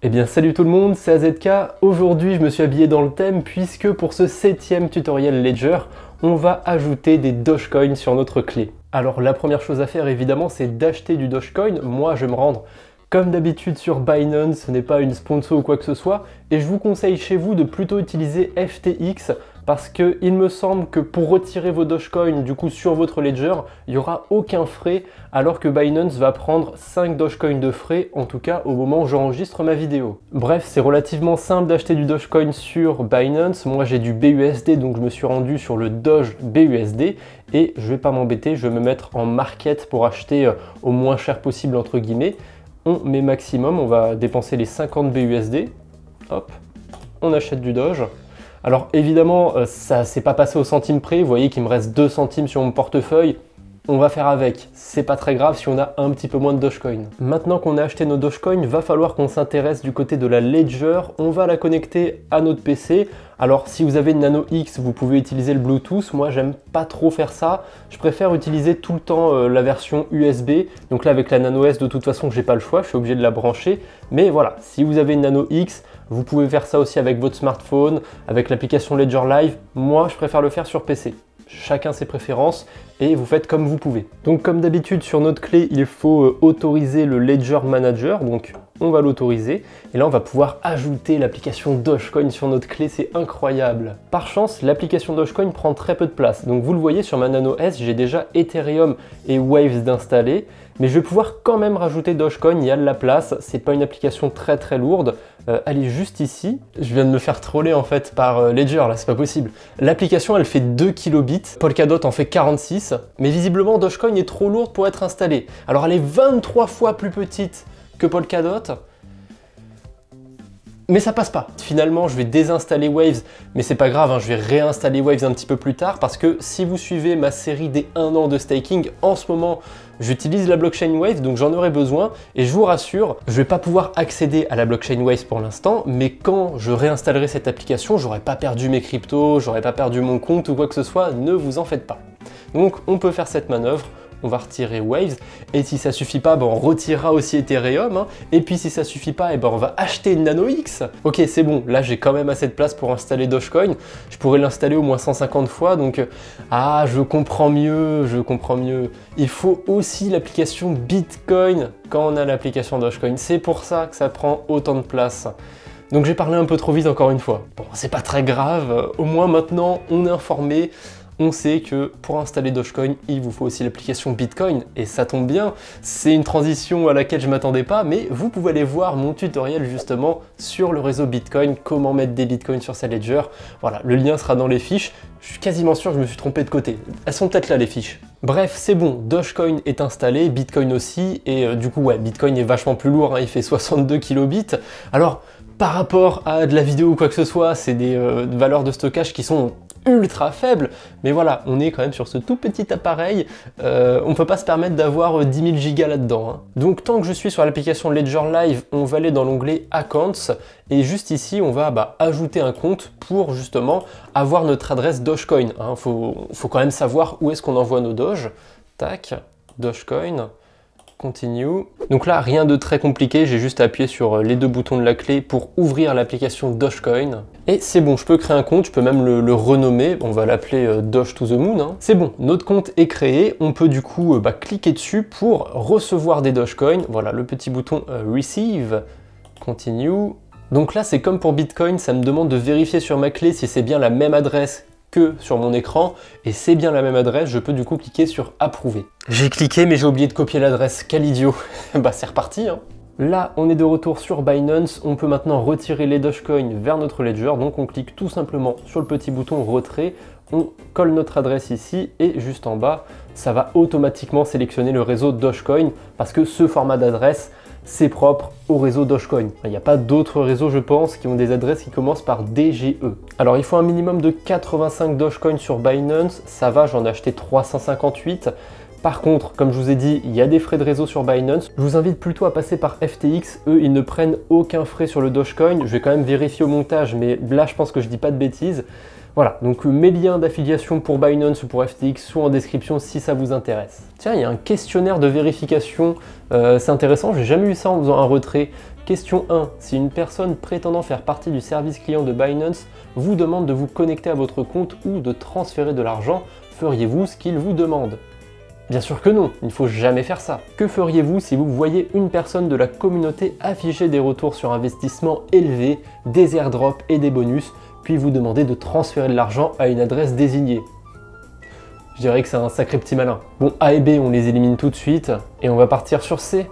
Eh bien salut tout le monde, c'est AZK. Aujourd'hui je me suis habillé dans le thème puisque pour ce 7e tutoriel Ledger, on va ajouter des Dogecoin sur notre clé. Alors la première chose à faire évidemment c'est d'acheter du Dogecoin. Moi je vais me rendre comme d'habitude sur Binance, ce n'est pas une sponsor ou quoi que ce soit, et je vous conseille chez vous de plutôt utiliser FTX parce que il me semble que pour retirer vos Dogecoin du coup sur votre Ledger, il n'y aura aucun frais alors que Binance va prendre 5 Dogecoin de frais, en tout cas au moment où j'enregistre ma vidéo. Bref, c'est relativement simple d'acheter du Dogecoin sur Binance. Moi j'ai du BUSD donc je me suis rendu sur le Doge BUSD et je vais pas m'embêter, je vais me mettre en market pour acheter au moins cher possible entre guillemets. On met maximum, on va dépenser les 50 BUSD, hop, on achète du Doge. Alors évidemment, ça s'est pas passé au centime près, vous voyez qu'il me reste 2 centimes sur mon portefeuille, on va faire avec, c'est pas très grave si on a un petit peu moins de Dogecoin. Maintenant qu'on a acheté nos Dogecoin, va falloir qu'on s'intéresse du côté de la Ledger, on va la connecter à notre PC. Alors si vous avez une Nano X, vous pouvez utiliser le Bluetooth, moi j'aime pas trop faire ça, je préfère utiliser tout le temps la version USB, donc là avec la Nano S de toute façon j'ai pas le choix, je suis obligé de la brancher, mais voilà, si vous avez une Nano X, vous pouvez faire ça aussi avec votre smartphone, avec l'application Ledger Live, moi je préfère le faire sur PC. Chacun ses préférences et vous faites comme vous pouvez. Donc comme d'habitude sur notre clé, il faut autoriser le Ledger Manager, donc on va l'autoriser et là on va pouvoir ajouter l'application Dogecoin sur notre clé, c'est incroyable. Par chance, l'application Dogecoin prend très peu de place, donc vous le voyez sur ma Nano S, j'ai déjà Ethereum et Waves d'installer, mais je vais pouvoir quand même rajouter Dogecoin, il y a de la place, c'est pas une application très lourde, elle est juste ici. Je viens de me faire troller en fait par Ledger, là c'est pas possible. L'application elle fait 2 kilobits, Polkadot en fait 46, mais visiblement Dogecoin est trop lourde pour être installée. Alors elle est 23 fois plus petite que Polkadot, mais ça passe pas. Finalement, je vais désinstaller Waves, mais c'est pas grave, hein, je vais réinstaller Waves un petit peu plus tard parce que si vous suivez ma série des 1 an de staking, en ce moment, j'utilise la blockchain Waves, donc j'en aurai besoin et je vous rassure, je vais pas pouvoir accéder à la blockchain Waves pour l'instant, mais quand je réinstallerai cette application, j'aurai pas perdu mes cryptos, j'aurai pas perdu mon compte ou quoi que ce soit, ne vous en faites pas. Donc on peut faire cette manœuvre. On va retirer Waves, et si ça suffit pas, ben on retirera aussi Ethereum, hein. Et puis si ça suffit pas, ben on va acheter une Nano X. Ok, c'est bon, là j'ai quand même assez de place pour installer Dogecoin, je pourrais l'installer au moins 150 fois, donc je comprends mieux, Il faut aussi l'application Bitcoin quand on a l'application Dogecoin, c'est pour ça que ça prend autant de place. Donc j'ai parlé un peu trop vite encore une fois. Bon, c'est pas très grave, au moins maintenant on est informé. On sait que pour installer Dogecoin, il vous faut aussi l'application Bitcoin, et ça tombe bien, c'est une transition à laquelle je ne m'attendais pas, mais vous pouvez aller voir mon tutoriel justement sur le réseau Bitcoin, comment mettre des Bitcoins sur sa Ledger. Voilà, le lien sera dans les fiches, je suis quasiment sûr que je me suis trompé de côté, elles sont peut-être là les fiches. Bref, c'est bon, Dogecoin est installé, Bitcoin aussi, et du coup ouais, Bitcoin est vachement plus lourd, hein, il fait 62 kilobits. Alors, par rapport à de la vidéo ou quoi que ce soit, c'est des valeurs de stockage qui sont ultra faible, mais voilà, on est quand même sur ce tout petit appareil, on peut pas se permettre d'avoir 10 000 gigas là-dedans, hein. Donc tant que je suis sur l'application Ledger Live, on va aller dans l'onglet Accounts, et juste ici, on va ajouter un compte pour justement avoir notre adresse Dogecoin, hein. Faut quand même savoir où est-ce qu'on envoie nos Doge. Tac, Dogecoin. Continue. Donc là, rien de très compliqué, j'ai juste appuyé sur les 2 boutons de la clé pour ouvrir l'application Dogecoin. Et c'est bon, je peux créer un compte, je peux même le renommer, on va l'appeler Doge to the Moon, hein. C'est bon, notre compte est créé, on peut du coup cliquer dessus pour recevoir des Dogecoin. Voilà, le petit bouton Receive, Continue. Donc là, c'est comme pour Bitcoin, ça me demande de vérifier sur ma clé si c'est bien la même adresse que sur mon écran, et c'est bien la même adresse, je peux du coup cliquer sur approuver. J'ai cliqué mais j'ai oublié de copier l'adresse, quel idiot. Bah c'est reparti, hein. Là on est de retour sur Binance, on peut maintenant retirer les Dogecoin vers notre Ledger, donc on clique tout simplement sur le petit bouton retrait, on colle notre adresse ici et juste en bas, ça va automatiquement sélectionner le réseau Dogecoin parce que ce format d'adresse c'est propre au réseau Dogecoin. Il n'y a pas d'autres réseaux, je pense, qui ont des adresses qui commencent par DGE. Alors, il faut un minimum de 85 Dogecoin sur Binance. Ça va, j'en ai acheté 358. Par contre, comme je vous ai dit, il y a des frais de réseau sur Binance. Je vous invite plutôt à passer par FTX. Eux, ils ne prennent aucun frais sur le Dogecoin. Je vais quand même vérifier au montage, mais là, je pense que je dis pas de bêtises. Voilà, donc mes liens d'affiliation pour Binance ou pour FTX sont en description si ça vous intéresse. Tiens, il y a un questionnaire de vérification, c'est intéressant, j'ai jamais eu ça en faisant un retrait. Question 1. Si une personne prétendant faire partie du service client de Binance vous demande de vous connecter à votre compte ou de transférer de l'argent, feriez-vous ce qu'il vous demande? Bien sûr que non, il ne faut jamais faire ça. Que feriez-vous si vous voyez une personne de la communauté afficher des retours sur investissement élevés, des airdrops et des bonus, puis vous demander de transférer de l'argent à une adresse désignée? Je dirais que c'est un sacré petit malin. Bon, A et B, on les élimine tout de suite, et on va partir sur C.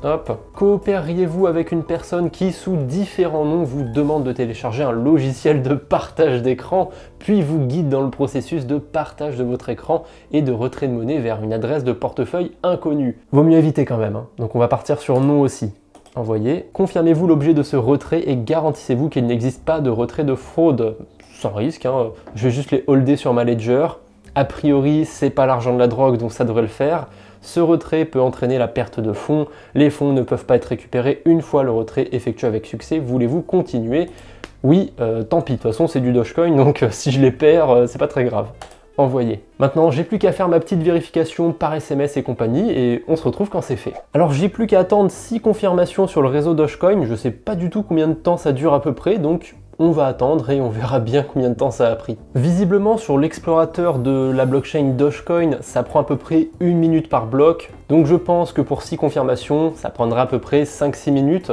Hop. Coopéreriez-vous avec une personne qui, sous différents noms, vous demande de télécharger un logiciel de partage d'écran, puis vous guide dans le processus de partage de votre écran et de retrait de monnaie vers une adresse de portefeuille inconnue? Vaut mieux éviter quand même, hein. Donc on va partir sur non aussi. Envoyez. Confirmez-vous l'objet de ce retrait et garantissez-vous qu'il n'existe pas de retrait de fraude. Sans risque, hein. Je vais juste les holder sur ma ledger. A priori, c'est pas l'argent de la drogue, donc ça devrait le faire. Ce retrait peut entraîner la perte de fonds. Les fonds ne peuvent pas être récupérés une fois le retrait effectué avec succès. Voulez-vous continuer? Oui, tant pis, de toute façon c'est du Dogecoin, donc si je les perds, c'est pas très grave. Envoyer. Maintenant, j'ai plus qu'à faire ma petite vérification par SMS et compagnie, et on se retrouve quand c'est fait. Alors j'ai plus qu'à attendre 6 confirmations sur le réseau Dogecoin. Je sais pas du tout combien de temps ça dure à peu près, donc on va attendre et on verra bien combien de temps ça a pris. Visiblement, sur l'explorateur de la blockchain Dogecoin, ça prend à peu près 1 minute par bloc. Donc je pense que pour 6 confirmations, ça prendra à peu près 5-6 minutes.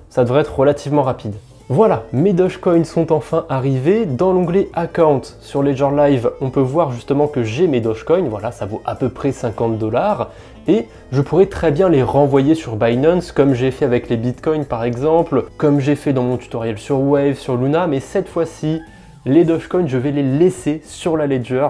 Ça devrait être relativement rapide. Voilà, mes Dogecoins sont enfin arrivés. Dans l'onglet Account sur Ledger Live, on peut voir justement que j'ai mes Dogecoins. Voilà, ça vaut à peu près 50 $. Et je pourrais très bien les renvoyer sur Binance, comme j'ai fait avec les Bitcoins par exemple, comme j'ai fait dans mon tutoriel sur Wave, sur Luna, mais cette fois-ci, les Dogecoins, je vais les laisser sur la Ledger.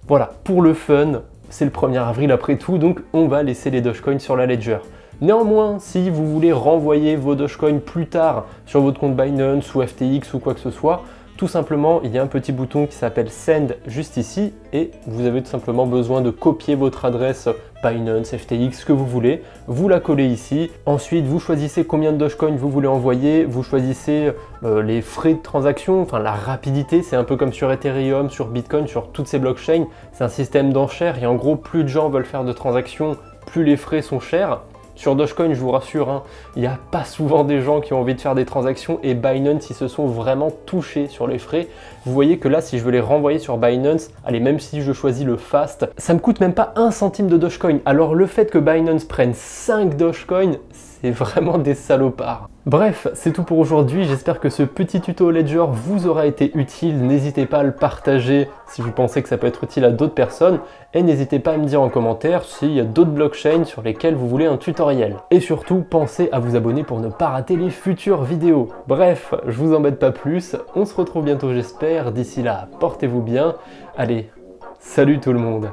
Voilà, pour le fun, c'est le 1er avril après tout, donc on va laisser les Dogecoins sur la Ledger. Néanmoins, si vous voulez renvoyer vos Dogecoins plus tard sur votre compte Binance ou FTX ou quoi que ce soit, tout simplement, il y a un petit bouton qui s'appelle Send juste ici et vous avez tout simplement besoin de copier votre adresse Binance, FTX, ce que vous voulez. Vous la collez ici. Ensuite, vous choisissez combien de Dogecoin vous voulez envoyer. Vous choisissez les frais de transaction, enfin la rapidité. C'est un peu comme sur Ethereum, sur Bitcoin, sur toutes ces blockchains. C'est un système d'enchères et en gros, plus de gens veulent faire de transactions, plus les frais sont chers. Sur Dogecoin, je vous rassure, hein, il n'y a pas souvent des gens qui ont envie de faire des transactions et Binance, ils se sont vraiment touchés sur les frais. Vous voyez que là, si je veux les renvoyer sur Binance, allez, même si je choisis le fast, ça me coûte même pas 1 centime de Dogecoin. Alors le fait que Binance prenne 5 Dogecoin, c'est vraiment des salopards. Bref, c'est tout pour aujourd'hui. J'espère que ce petit tuto Ledger vous aura été utile. N'hésitez pas à le partager si vous pensez que ça peut être utile à d'autres personnes. Et n'hésitez pas à me dire en commentaire s'il y a d'autres blockchains sur lesquelles vous voulez un tutoriel. Et surtout, pensez à vous abonner pour ne pas rater les futures vidéos. Bref, je vous embête pas plus. On se retrouve bientôt, j'espère. D'ici là, portez-vous bien. Allez, salut tout le monde.